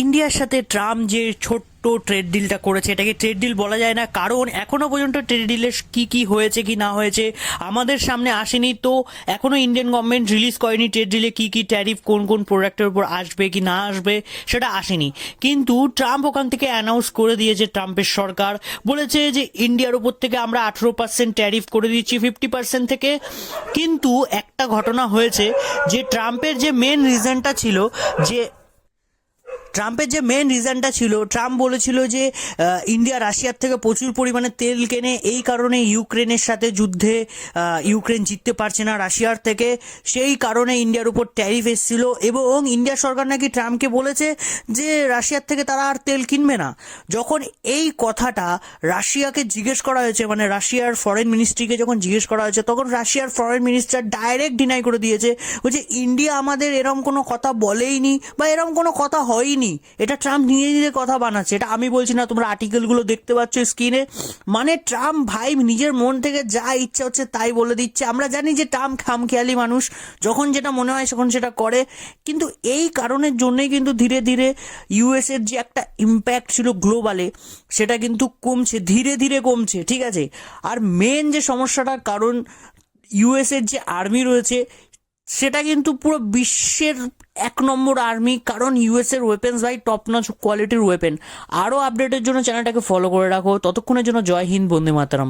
ইন্ডিয়ার সাথে ট্রাম্প যে ছোট্ট ট্রেড ডিলটা করেছে, এটাকে ট্রেড ডিল বলা যায় না, কারণ এখনো পর্যন্ত ট্রেড ডিলে কি কি হয়েছে কি না হয়েছে আমাদের সামনে আসেনি। তো এখনো ইন্ডিয়ান গভর্নমেন্ট রিলিজ করেনি ট্রেড ডিলে কি কি ট্যারিফ কোন কোন প্রোডাক্টের উপর আসবে কি না আসবে, সেটা আসেনি। কিন্তু ট্রাম্প ওখান থেকে অ্যানাউন্স করে দিয়েছে, ট্রাম্পের সরকার বলেছে যে ইন্ডিয়ার উপর থেকে আমরা 18% ট্যারিফ করে দিচ্ছি 50% থেকে। কিন্তু একটা ঘটনা হয়েছে যে ট্রাম্পের যে মেন রিজনটা ছিল ট্রাম্প বলেছিল যে ইন্ডিয়া রাশিয়ার থেকে প্রচুর পরিমাণে তেল কেনে, এই কারণে ইউক্রেনের সাথে যুদ্ধে ইউক্রেন জিততে পারছে না রাশিয়ার থেকে, সেই কারণে ইন্ডিয়ার উপর ট্যারিফ এসেছিল। এবং ইন্ডিয়া সরকার নাকি ট্রাম্পকে বলেছে যে রাশিয়ার থেকে তারা আর তেল কিনবে না। যখন এই কথাটা রাশিয়াকে জিজ্ঞেস করা হয়েছে, মানে রাশিয়ার ফরেন মিনিস্ট্রিকে যখন জিজ্ঞেস করা হয়েছে, তখন রাশিয়ার ফরেন মিনিস্টার ডাইরেক্ট ডিনাই করে দিয়েছে, বলছে ইন্ডিয়া আমাদের এরম কোনো কথা বলেইনি বা এরম কোনো কথা হয়নি, এটা ট্রাম্প নিজে নিজে কথা বানাচ্ছে। এটা আমি বলছি না, তোমরা আর্টিকেলগুলো দেখতে পাচ্ছ স্ক্রিনে। মানে ট্রাম্প ভাই নিজের মন থেকে যা ইচ্ছা হচ্ছে তাই বলে দিচ্ছে। আমরা জানি যে ট্রাম্প খামখেয়ালি মানুষ, যখন যেটা মনে হয় তখন সেটা করে। কিন্তু এই কারণের জন্যই কিন্তু ধীরে ধীরে ইউএস এর যে একটা ইম্প্যাক্ট ছিল গ্লোবালে, সেটা কিন্তু কমছে, ধীরে ধীরে কমছে, ঠিক আছে। আর মেন যে সমস্যাটার কারণ, ইউএস এর যে আর্মি রয়েছে সেটা কিন্তু পুরো বিশ্বের 1 নম্বর আর্মি, কারণ ইউএস এর ওয়েপেন্স ভাই টপ নচ কোয়ালিটির ওয়েপেন। আরও আপডেটের জন্য চ্যানেলটাকে ফলো করে রাখো। ততক্ষণের জন্য জয় হিন্দ, বন্দে মাতরম।